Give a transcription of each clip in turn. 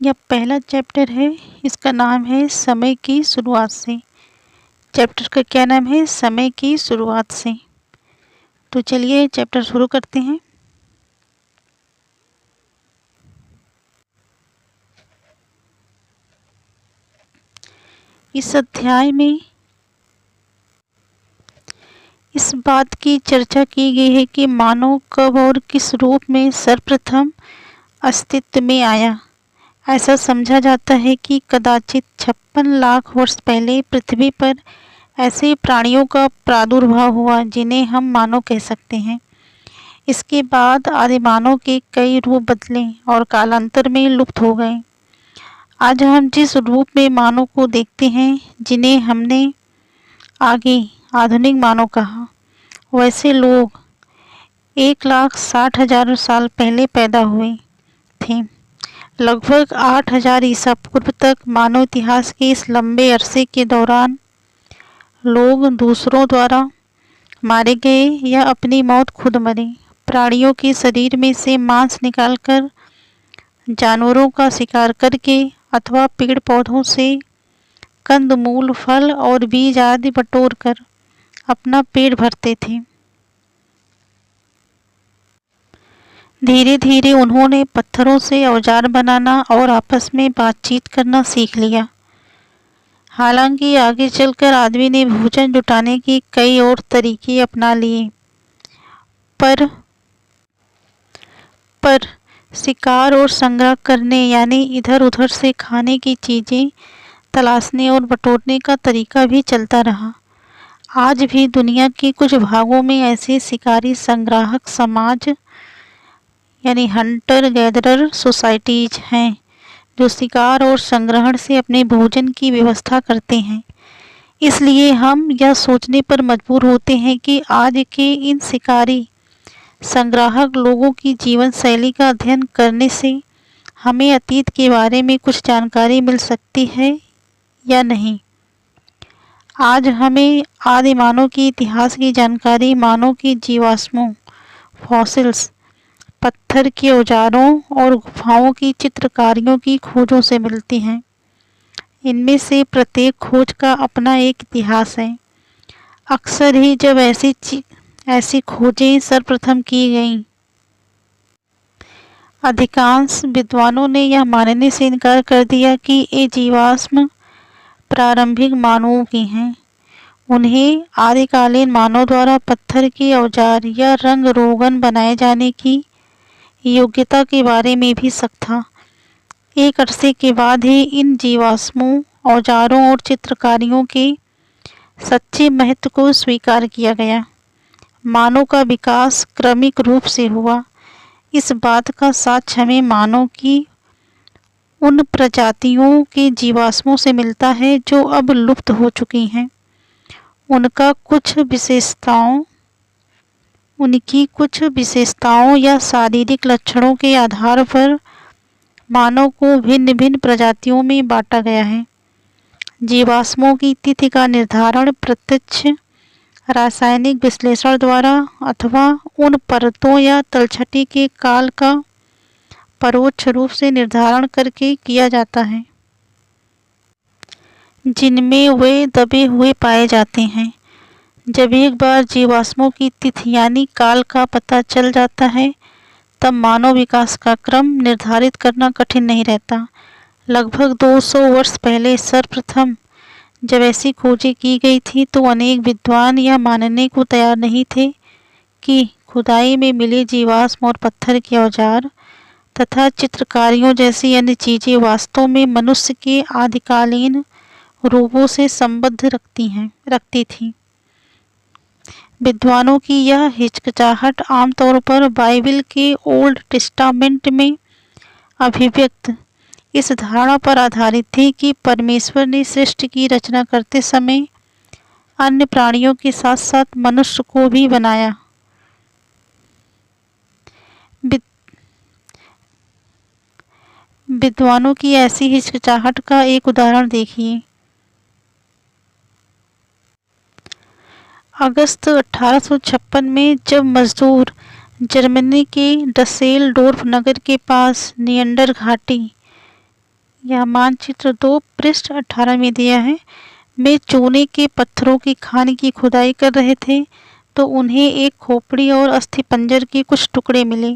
यह पहला चैप्टर है। इसका नाम है समय की शुरुआत से। चैप्टर का क्या नाम है? समय की शुरुआत से। तो चलिए चैप्टर शुरू करते हैं। इस अध्याय में इस बात की चर्चा की गई है कि मानव कब और किस रूप में सर्वप्रथम अस्तित्व में आया। ऐसा समझा जाता है कि कदाचित 56 लाख वर्ष पहले पृथ्वी पर ऐसे प्राणियों का प्रादुर्भाव हुआ जिन्हें हम मानव कह सकते हैं। इसके बाद आदिमानव के कई रूप बदले और कालांतर में लुप्त हो गए। आज हम जिस रूप में मानव को देखते हैं, जिन्हें हमने आगे आधुनिक मानव कहा, वैसे लोग 1,60,000 साल पहले पैदा हुए थे। लगभग 8,000 ईसा पूर्व तक मानव इतिहास के इस लंबे अरसे के दौरान लोग दूसरों द्वारा मारे गए या अपनी मौत खुद मरे। प्राणियों के शरीर में से मांस निकालकर, जानवरों का शिकार करके अथवा पेड़ पौधों से कंदमूल, फल और बीज आदि बटोरकर अपना पेट भरते थे। धीरे धीरे उन्होंने पत्थरों से औजार बनाना और आपस में बातचीत करना सीख लिया। हालांकि आगे चलकर आदमी ने भोजन जुटाने के कई और तरीके अपना लिए, पर शिकार और संग्रह करने यानी इधर उधर से खाने की चीजें तलाशने और बटोरने का तरीका भी चलता रहा। आज भी दुनिया के कुछ भागों में ऐसे शिकारी संग्राहक समाज यानी हंटर गैदरर सोसाइटीज हैं जो शिकार और संग्रहण से अपने भोजन की व्यवस्था करते हैं। इसलिए हम यह सोचने पर मजबूर होते हैं कि आज के इन शिकारी संग्राहक लोगों की जीवन शैली का अध्ययन करने से हमें अतीत के बारे में कुछ जानकारी मिल सकती है या नहीं। आज हमें आदि मानव के इतिहास की जानकारी मानव की जीवाश्मों, फॉसिल्स, पत्थर के औजारों और गुफाओं की चित्रकारियों की खोजों से मिलती हैं। इनमें से प्रत्येक खोज का अपना एक इतिहास है। अक्सर ही जब ऐसी खोजें सर्वप्रथम की गईं, अधिकांश विद्वानों ने यह मानने से इनकार कर दिया कि ये जीवाश्म प्रारंभिक मानवों की हैं। उन्हें आदिकालीन मानव द्वारा पत्थर के औजार या रंग रोगन बनाए जाने की योग्यता के बारे में भी शक था। एक अरसे के बाद ही इन जीवाश्मों, औजारों और चित्रकारियों के सच्चे महत्व को स्वीकार किया गया। मानव का विकास क्रमिक रूप से हुआ। इस बात का साक्ष्य हमें मानव की उन प्रजातियों के जीवाश्मों से मिलता है जो अब लुप्त हो चुकी हैं। उनकी कुछ विशेषताओं या शारीरिक लक्षणों के आधार पर मानव को भिन्न भिन्न प्रजातियों में बांटा गया है। जीवाश्मों की तिथि का निर्धारण प्रत्यक्ष रासायनिक विश्लेषण द्वारा अथवा उन परतों या तलछटी के काल का परोक्ष रूप से निर्धारण करके किया जाता है जिनमें वे दबे हुए पाए जाते हैं। जब एक बार जीवाश्मों की तिथि यानी काल का पता चल जाता है, तब मानव विकास का क्रम निर्धारित करना कठिन नहीं रहता। लगभग 200 वर्ष पहले सर्वप्रथम जब ऐसी खोजें की गई थी तो अनेक विद्वान यह मानने को तैयार नहीं थे कि खुदाई में मिले जीवाश्म और पत्थर के औजार तथा चित्रकारियों जैसी अन्य चीजें वास्तव में मनुष्य के आदिकालीन रूपों से संबंध रखती थीं। विद्वानों की यह हिचकिचाहट आमतौर पर बाइबल के ओल्ड टेस्टामेंट में अभिव्यक्त इस धारणा पर आधारित थी कि परमेश्वर ने सृष्टि की रचना करते समय अन्य प्राणियों के साथ साथ मनुष्य को भी बनाया। विद्वानों की ऐसी हिचकिचाहट का एक उदाहरण देखिए। अगस्त 1856 में जब मजदूर जर्मनी के डसेलडोर्फ नगर के पास नियंडर घाटी यह मानचित्र 2 पृष्ठ 18 में दिया है। वे चूने के पत्थरों की खान की खुदाई कर रहे थे तो उन्हें एक खोपड़ी और अस्थिपंजर के कुछ टुकड़े मिले।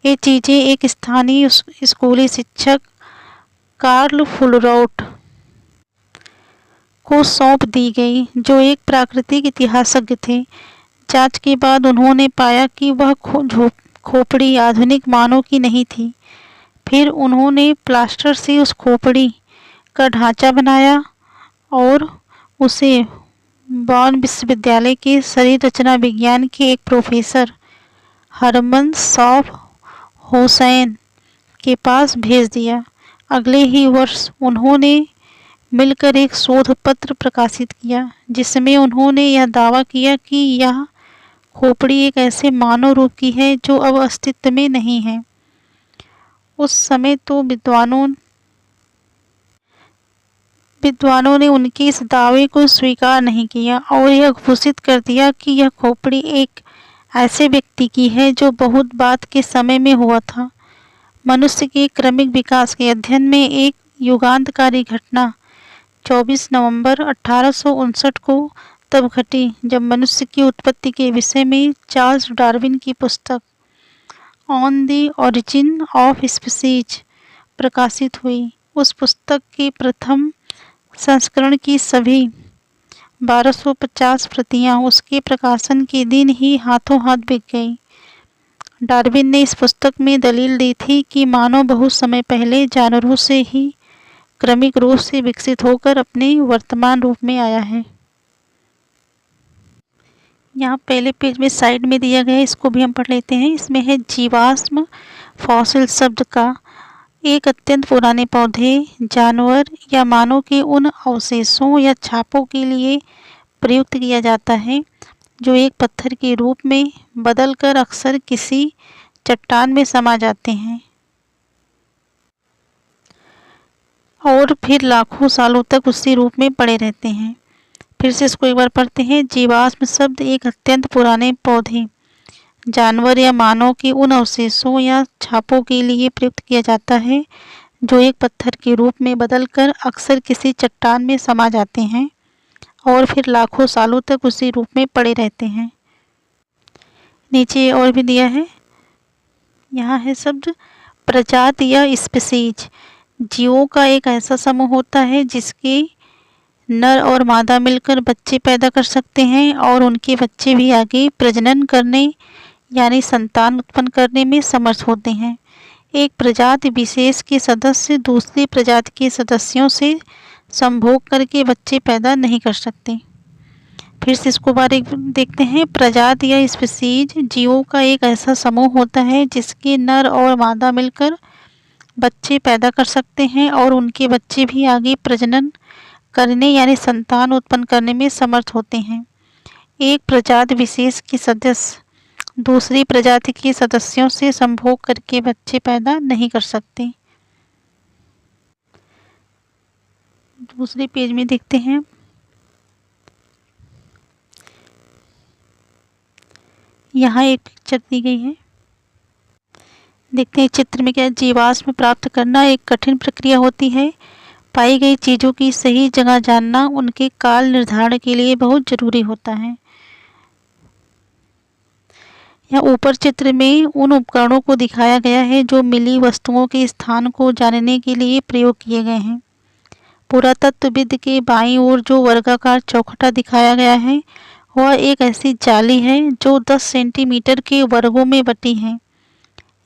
ये चीज़ें एक स्थानीय स्कूली शिक्षक कार्ल फुलरॉट को सौंप दी गई, जो एक प्राकृतिक इतिहासज्ञ थे। जांच के बाद उन्होंने पाया कि वह खोपड़ी आधुनिक मानव की नहीं थी। फिर उन्होंने प्लास्टर से उस खोपड़ी का ढांचा बनाया और उसे बॉन विश्वविद्यालय के शरीर रचना विज्ञान के एक प्रोफेसर हरमन सॉफ हुसैन के पास भेज दिया। अगले ही वर्ष उन्होंने मिलकर एक शोध पत्र प्रकाशित किया, जिसमें उन्होंने यह दावा किया कि यह खोपड़ी एक ऐसे मानव रूप की है जो अब अस्तित्व में नहीं है। उस समय तो विद्वानों ने उनके इस दावे को स्वीकार नहीं किया और यह घोषित कर दिया कि यह खोपड़ी एक ऐसे व्यक्ति की है जो बहुत बाद के समय में हुआ था। मनुष्य के क्रमिक विकास के अध्ययन में एक युगांतकारी घटना 24 नवंबर 1859 को तब घटी जब मनुष्य की उत्पत्ति के विषय में चार्ल्स डार्विन की पुस्तक on the origin of species प्रकाशित हुई। उस पुस्तक के प्रथम संस्करण की सभी 1250 प्रतियां उसके प्रकाशन के दिन ही हाथों हाथ बिक गई। डार्विन ने इस पुस्तक में दलील दी थी कि मानव बहुत समय पहले जानवरों से ही क्रमिक रूप से विकसित होकर अपने वर्तमान रूप में आया है। यहाँ पहले पेज में साइड में दिया गया है, इसको भी हम पढ़ लेते हैं। इसमें है जीवाश्म फॉसिल शब्द का एक अत्यंत पुराने पौधे, जानवर या मानव के उन अवशेषों या छापों के लिए प्रयुक्त किया जाता है जो एक पत्थर के रूप में बदलकर अक्सर किसी चट्टान में समा जाते हैं और फिर लाखों सालों तक उसी रूप में पड़े रहते हैं। फिर से इसको एक बार पढ़ते हैं। जीवाश्म शब्द एक अत्यंत पुराने पौधे, जानवर या मानव के उन अवशेषों या छापों के लिए प्रयुक्त किया जाता है जो एक पत्थर के रूप में बदलकर अक्सर किसी चट्टान में समा जाते हैं और फिर लाखों सालों तक उसी रूप में पड़े रहते हैं। नीचे और भी दिया है। यहाँ है शब्द प्रजाति या स्पीसीज। जीवों का एक ऐसा समूह होता है जिसके नर और मादा मिलकर बच्चे पैदा कर सकते हैं और उनके बच्चे भी आगे प्रजनन करने यानी संतान उत्पन्न करने में समर्थ होते हैं। एक प्रजाति विशेष के सदस्य दूसरी प्रजाति के सदस्यों से संभोग करके बच्चे पैदा नहीं कर सकते। फिर से इसको बारे देखते हैं। प्रजाति या स्पीसीज जीवों का एक ऐसा समूह होता है जिसके नर और मादा मिलकर बच्चे पैदा कर सकते हैं और उनके बच्चे भी आगे प्रजनन करने यानी संतान उत्पन्न करने में समर्थ होते हैं। एक प्रजाति विशेष के सदस्य दूसरी प्रजाति के सदस्यों से संभोग करके बच्चे पैदा नहीं कर सकते। दूसरे पेज में देखते हैं। यहाँ एक पिक्चर दी गई है, देखते हैं चित्र में क्या है। जीवाश्म प्राप्त करना एक कठिन प्रक्रिया होती है। पाई गई चीज़ों की सही जगह जानना उनके काल निर्धारण के लिए बहुत जरूरी होता है। यहाँ ऊपर चित्र में उन उपकरणों को दिखाया गया है जो मिली वस्तुओं के स्थान को जानने के लिए प्रयोग किए गए हैं। पुरातत्वविद के बाईं ओर जो वर्गाकार चौखटा दिखाया गया है वह एक ऐसी जाली है जो 10 सेंटीमीटर के वर्गों में बटी है।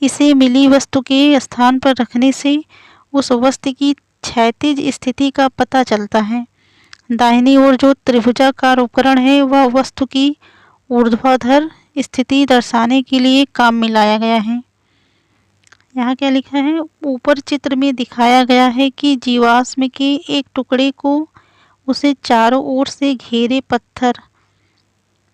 इसे मिली वस्तु के स्थान पर रखने से उस वस्तु की क्षैतिज स्थिति का पता चलता है। दाहिनी ओर जो त्रिभुजाकार उपकरण है वह वस्तु की ऊर्ध्वाधर स्थिति दर्शाने के लिए काम में लाया गया है। यहाँ क्या लिखा है। ऊपर चित्र में दिखाया गया है कि जीवाश्म के एक टुकड़े को उसे चारों ओर से घेरे पत्थर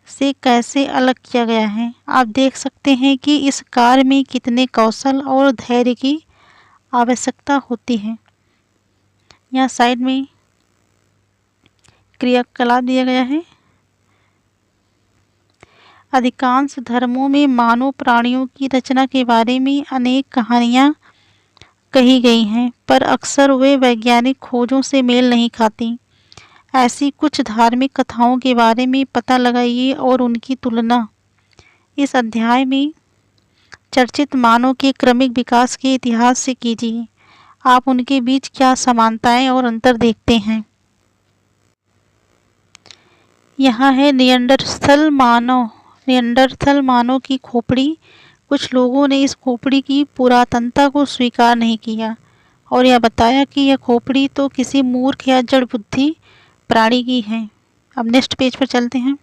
से कैसे अलग किया गया है। आप देख सकते हैं कि इस कार्य में कितने कौशल और धैर्य की आवश्यकता होती है। यहाँ साइड में क्रियाकलाप दिया गया है। अधिकांश धर्मों में मानव प्राणियों की रचना के बारे में अनेक कहानियाँ कही गई हैं, पर अक्सर वे वैज्ञानिक खोजों से मेल नहीं खाती। ऐसी कुछ धार्मिक कथाओं के बारे में पता लगाइए और उनकी तुलना इस अध्याय में चर्चित मानव के क्रमिक विकास के इतिहास से कीजिए। आप उनके बीच क्या समानताएं और अंतर देखते हैं। यहाँ है नियंडरथल मानव की खोपड़ी। कुछ लोगों ने इस खोपड़ी की पुरातनता को स्वीकार नहीं किया और यह बताया कि यह खोपड़ी तो किसी मूर्ख या जड़ बुद्धि प्राणी की है। अब नेक्स्ट पेज पर चलते हैं।